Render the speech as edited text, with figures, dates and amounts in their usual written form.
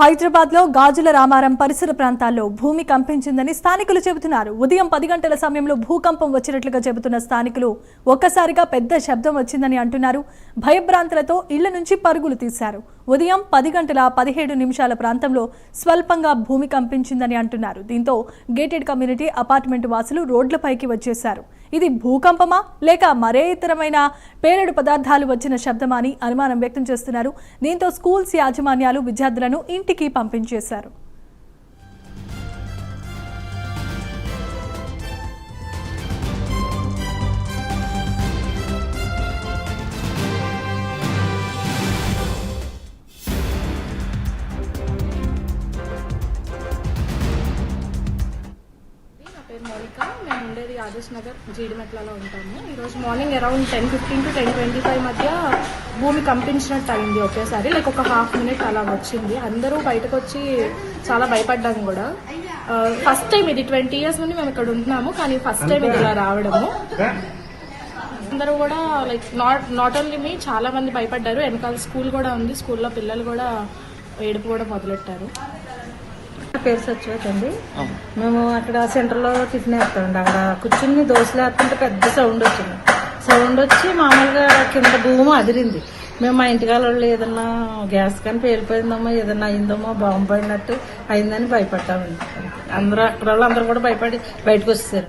హైదరాబాద్ లో గాజుల రామారం పరిసర ప్రాంతాల్లో భూమి కంపించిందని స్థానికులు చెబుతున్నారు. ఉదయం 10 గంటల సమయంలో భూకంపం వచ్చినట్లుగా చెబుతున్న స్థానికులు ఒక్కసారిగా పెద్ద శబ్దం వచ్చిందని అంటున్నారు. భయభ్రాంతులతో ఇళ్ల నుంచి పరుగులు తీశారు. ఉదయం 10 గంటల 17 నిమిషాల ప్రాంతంలో స్వల్పంగా భూమి కంపించిందని అంటున్నారు. దీంతో గేటెడ్ కమ్యూనిటీ అపార్ట్మెంట్ వాసులు రోడ్లపైకి వచ్చేశారు. ఇది భూకంపమా లేక మరే ఇతరమైన పేలుడు పదార్థాలు వచ్చిన శబ్దమా అని అనుమానం వ్యక్తం చేస్తున్నారు. దీంతో స్కూల్స్ యాజమాన్యాలు విద్యార్థులను ఇంటికి పంపించేశారు. మౌలిక, మేము ఉండేది ఆదర్శ్ నగర్ జీడిమెట్లలో ఉంటాము. ఈరోజు మార్నింగ్ అరౌండ్ 10:15 to 10:25 మధ్య భూమి కంపించినట్టు అయింది. ఒకేసారి లైక్ ఒక హాఫ్ మినిట్ అలా వచ్చింది. అందరూ బయటకు వచ్చి చాలా భయపడ్డాము కూడా. ఫస్ట్ టైం ఇది 20 years నుండి మేము ఇక్కడ ఉంటున్నాము, కానీ ఫస్ట్ టైం ఇది ఇలా రావడము. అందరూ కూడా లైక్ నాట్ ఓన్లీ మీ, చాలా మంది భయపడ్డారు. వెనకాల స్కూల్ కూడా ఉంది, స్కూల్లో పిల్లలు కూడా ఏడుపు కూడా మొదలెట్టారు. పేరు సత్యవతి అండి. మేము అక్కడ సెంటర్లో టిఫిన్ వేస్తామండి. అక్కడ కూర్చుని దోశలు వేస్తుంటే పెద్ద సౌండ్ వచ్చింది. సౌండ్ వచ్చి మామూలుగా కింద భూమి అదిరింది. మేము మా ఇంటికాల వాళ్ళు ఏదన్నా గ్యాస్ కానీ పేలిపోయిందమ్మో ఏదన్నా అయిందమ్మో బాంబు పడినట్టు అయిందని భయపడ్డామండి. అందరూ అక్కడ వాళ్ళు అందరూ కూడా భయపడి బయటకు వచ్చేసారు.